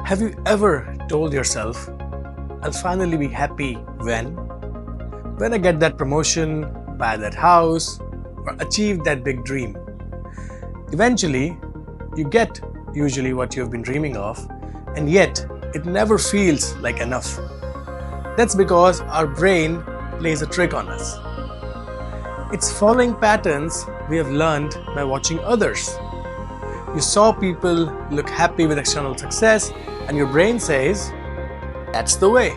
Have you ever told yourself, I'll finally be happy when I get that promotion, buy that house, or achieve that big dream? Eventually, you get usually what you've been dreaming of, and yet it never feels like enough. That's because our brain plays a trick on us. It's following patterns we have learned by watching others. You saw people look happy with external success, and your brain says, that's the way.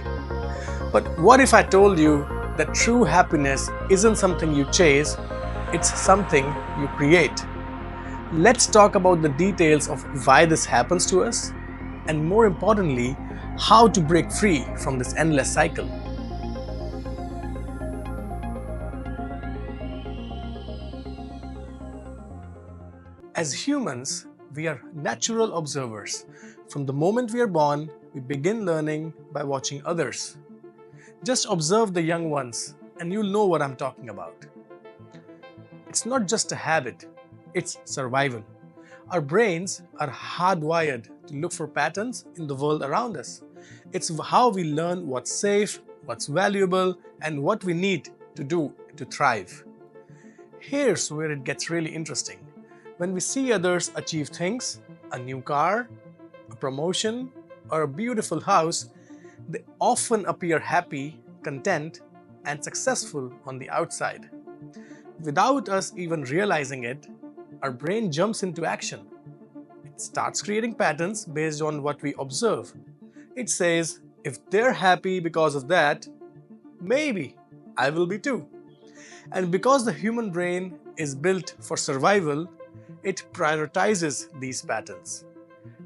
But what if I told you that true happiness isn't something you chase, it's something you create? Let's talk about the details of why this happens to us, and more importantly, how to break free from this endless cycle. As humans, we are natural observers. From the moment we are born, we begin learning by watching others. Just observe the young ones and you'll know what I'm talking about. It's not just a habit, it's survival. Our brains are hardwired to look for patterns in the world around us. It's how we learn what's safe, what's valuable, and what we need to do to thrive. Here's where it gets really interesting. When we see others achieve things, a new car, a promotion, or a beautiful house, they often appear happy, content, and successful on the outside. Without us even realizing it, our brain jumps into action. It starts creating patterns based on what we observe. It says, if they're happy because of that, maybe I will be too. And because the human brain is built for survival, it prioritizes these patterns.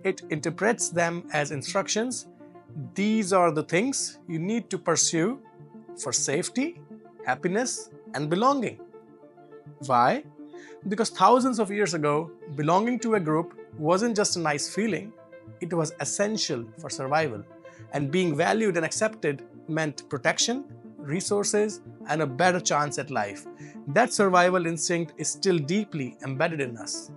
It interprets them as instructions. These are the things you need to pursue for safety, happiness, and belonging. Why? Because thousands of years ago, belonging to a group wasn't just a nice feeling, it was essential for survival. And being valued and accepted meant protection, resources, and a better chance at life. That survival instinct is still deeply embedded in us.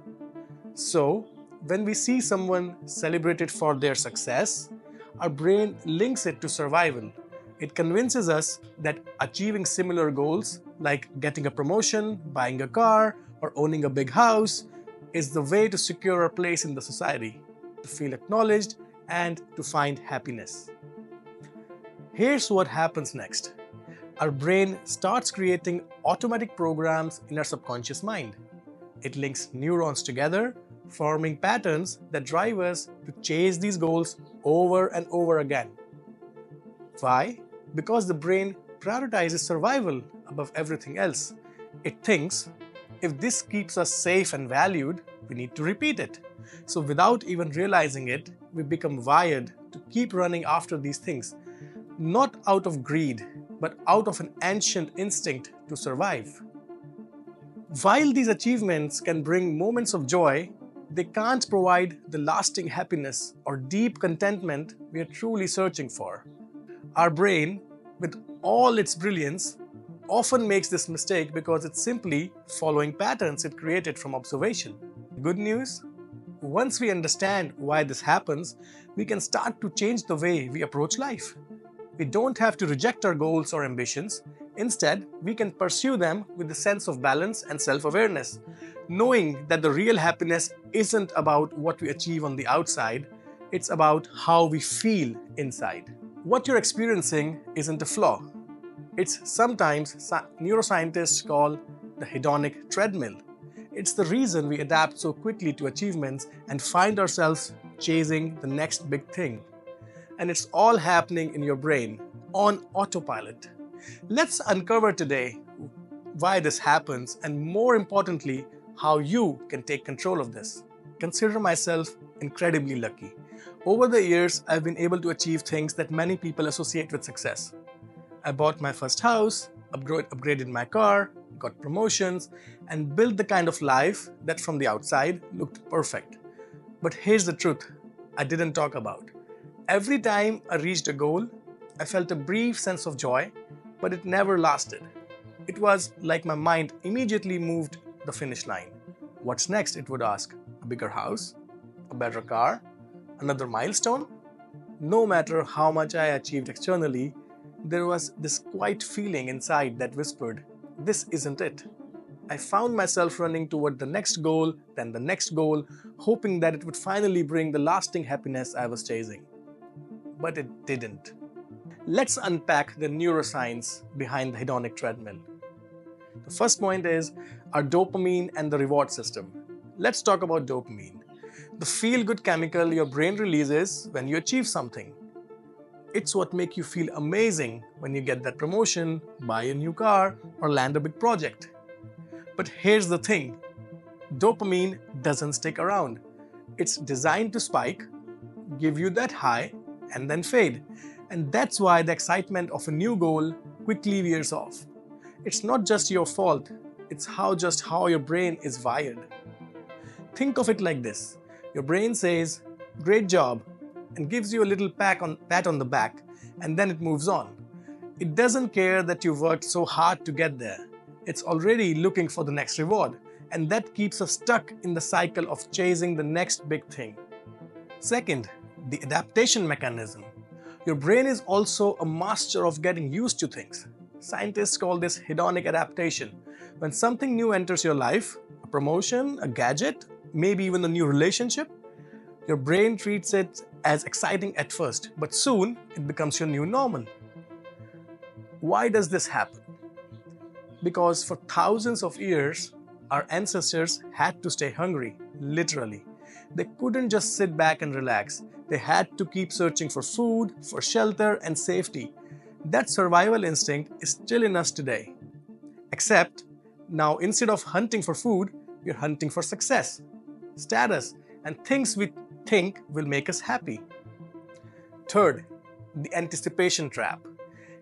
So, when we see someone celebrated for their success, our brain links it to survival. It convinces us that achieving similar goals, like getting a promotion, buying a car, or owning a big house, is the way to secure our place in the society, to feel acknowledged, and to find happiness. Here's what happens next. Our brain starts creating automatic programs in our subconscious mind. It links neurons together, forming patterns that drive us to chase these goals over and over again. Why? Because the brain prioritizes survival above everything else. It thinks, if this keeps us safe and valued, we need to repeat it. So without even realizing it, we become wired to keep running after these things, not out of greed, but out of an ancient instinct to survive. While these achievements can bring moments of joy, they can't provide the lasting happiness or deep contentment we are truly searching for. Our brain, with all its brilliance, often makes this mistake because it's simply following patterns it created from observation. Good news? Once we understand why this happens, we can start to change the way we approach life. We don't have to reject our goals or ambitions. Instead, we can pursue them with a sense of balance and self-awareness, knowing that the real happiness isn't about what we achieve on the outside, it's about how we feel inside. What you're experiencing isn't a flaw. It's sometimes neuroscientists call the hedonic treadmill. It's the reason we adapt so quickly to achievements and find ourselves chasing the next big thing. And it's all happening in your brain, on autopilot. Let's uncover today why this happens and, more importantly, how you can take control of this. Consider myself incredibly lucky. Over the years, I've been able to achieve things that many people associate with success. I bought my first house, upgraded my car, got promotions, and built the kind of life that from the outside looked perfect. But here's the truth I didn't talk about. Every time I reached a goal, I felt a brief sense of joy, but it never lasted. It was like my mind immediately moved the finish line. What's next, it would ask. A bigger house? A better car? Another milestone? No matter how much I achieved externally, there was this quiet feeling inside that whispered, "This isn't it." I found myself running toward the next goal, then the next goal, hoping that it would finally bring the lasting happiness I was chasing. But it didn't. Let's unpack the neuroscience behind the hedonic treadmill. The first point is our dopamine and the reward system. Let's talk about dopamine, the feel-good chemical your brain releases when you achieve something. It's what makes you feel amazing when you get that promotion, buy a new car, or land a big project. But here's the thing, dopamine doesn't stick around. It's designed to spike, give you that high, and then fade. And that's why the excitement of a new goal quickly wears off. It's not just your fault, it's how your brain is wired. Think of it like this. Your brain says, "Great job," and gives you a little pat on the back, and then it moves on. It doesn't care that you worked so hard to get there. It's already looking for the next reward, and that keeps us stuck in the cycle of chasing the next big thing. Second, the adaptation mechanism. Your brain is also a master of getting used to things. Scientists call this hedonic adaptation. When something new enters your life, a promotion, a gadget, maybe even a new relationship, your brain treats it as exciting at first, but soon it becomes your new normal. Why does this happen? Because for thousands of years, our ancestors had to stay hungry, literally. They couldn't just sit back and relax. They had to keep searching for food, for shelter, and safety. That survival instinct is still in us today. Except, now instead of hunting for food, we're hunting for success, status, and things we think will make us happy. Third, the anticipation trap.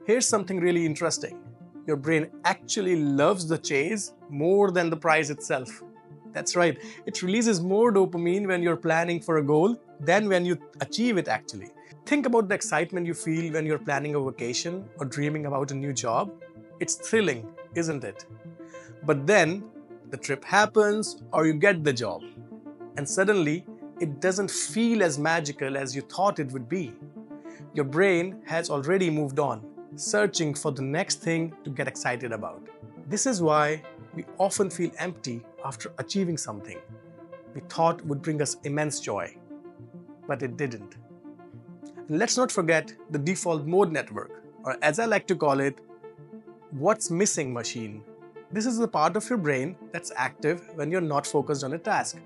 Here's something really interesting. Your brain actually loves the chase more than the prize itself. That's right, it releases more dopamine when you're planning for a goal than when you achieve it actually. Think about the excitement you feel when you're planning a vacation or dreaming about a new job. It's thrilling, isn't it? But then the trip happens or you get the job, and suddenly it doesn't feel as magical as you thought it would be. Your brain has already moved on, searching for the next thing to get excited about. This is why we often feel empty after achieving something we thought would bring us immense joy, but it didn't. And let's not forget the default mode network, or as I like to call it, what's missing machine. This is the part of your brain that's active when you're not focused on a task.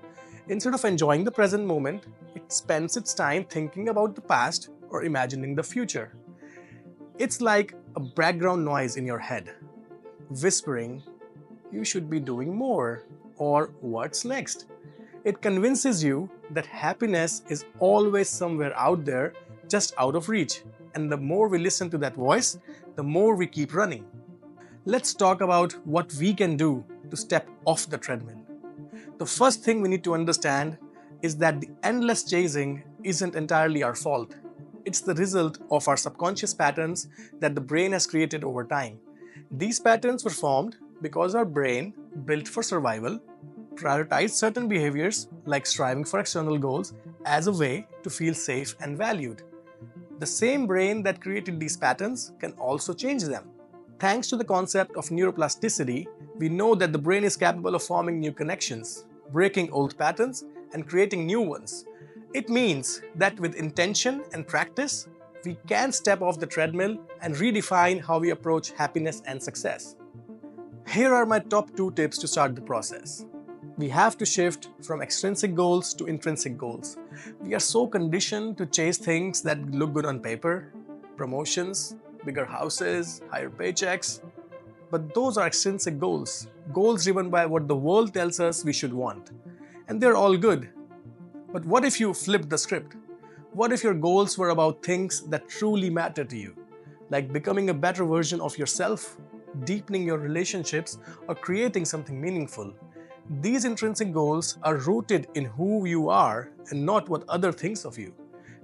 Instead of enjoying the present moment, it spends its time thinking about the past or imagining the future. It's like a background noise in your head, whispering, "You should be doing more," or "What's next?" It convinces you that happiness is always somewhere out there, just out of reach. And the more we listen to that voice, the more we keep running. Let's talk about what we can do to step off the treadmill. The first thing we need to understand is that the endless chasing isn't entirely our fault. It's the result of our subconscious patterns that the brain has created over time. These patterns were formed because our brain, built for survival, prioritized certain behaviors like striving for external goals as a way to feel safe and valued. The same brain that created these patterns can also change them. Thanks to the concept of neuroplasticity, we know that the brain is capable of forming new connections, breaking old patterns, and creating new ones. It means that with intention and practice, we can step off the treadmill and redefine how we approach happiness and success. Here are my top 2 tips to start the process. We have to shift from extrinsic goals to intrinsic goals. We are so conditioned to chase things that look good on paper, promotions, bigger houses, higher paychecks. But those are extrinsic goals, goals driven by what the world tells us we should want. And they're all good. But what if you flipped the script? What if your goals were about things that truly matter to you, like becoming a better version of yourself, deepening your relationships, or creating something meaningful? These intrinsic goals are rooted in who you are and not what others think of you.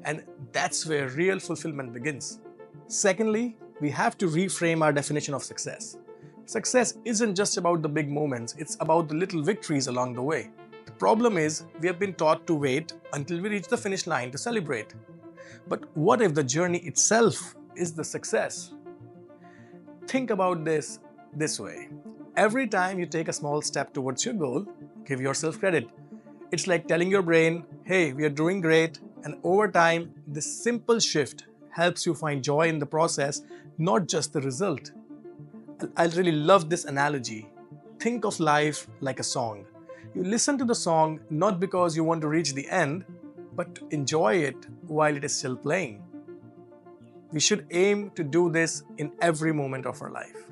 And that's where real fulfillment begins. Secondly, we have to reframe our definition of success. Success isn't just about the big moments, it's about the little victories along the way. The problem is, we have been taught to wait until we reach the finish line to celebrate. But what if the journey itself is the success? Think about this way. Every time you take a small step towards your goal, give yourself credit. It's like telling your brain, hey, we are doing great. And over time, this simple shift helps you find joy in the process, not just the result. I really love this analogy. Think of life like a song. You listen to the song not because you want to reach the end, but to enjoy it while it is still playing. We should aim to do this in every moment of our life.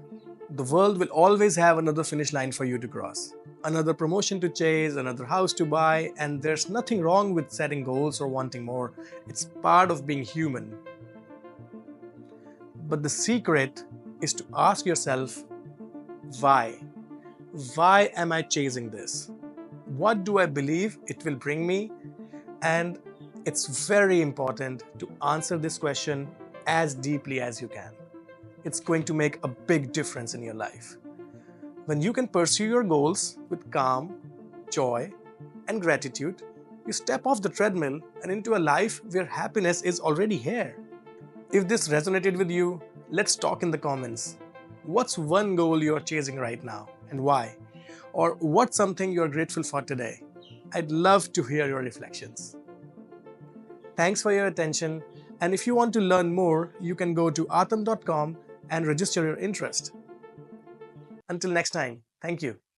The world will always have another finish line for you to cross, another promotion to chase, another house to buy, and there's nothing wrong with setting goals or wanting more. It's part of being human. But the secret is to ask yourself, why? Why am I chasing this? What do I believe it will bring me? And it's very important to answer this question as deeply as you can. It's going to make a big difference in your life. When you can pursue your goals with calm, joy, and gratitude, you step off the treadmill and into a life where happiness is already here. If this resonated with you, let's talk in the comments. What's one goal you're chasing right now and why? Or what's something you're grateful for today? I'd love to hear your reflections. Thanks for your attention, and if you want to learn more, you can go to atam.com and register your interest. Until next time, thank you.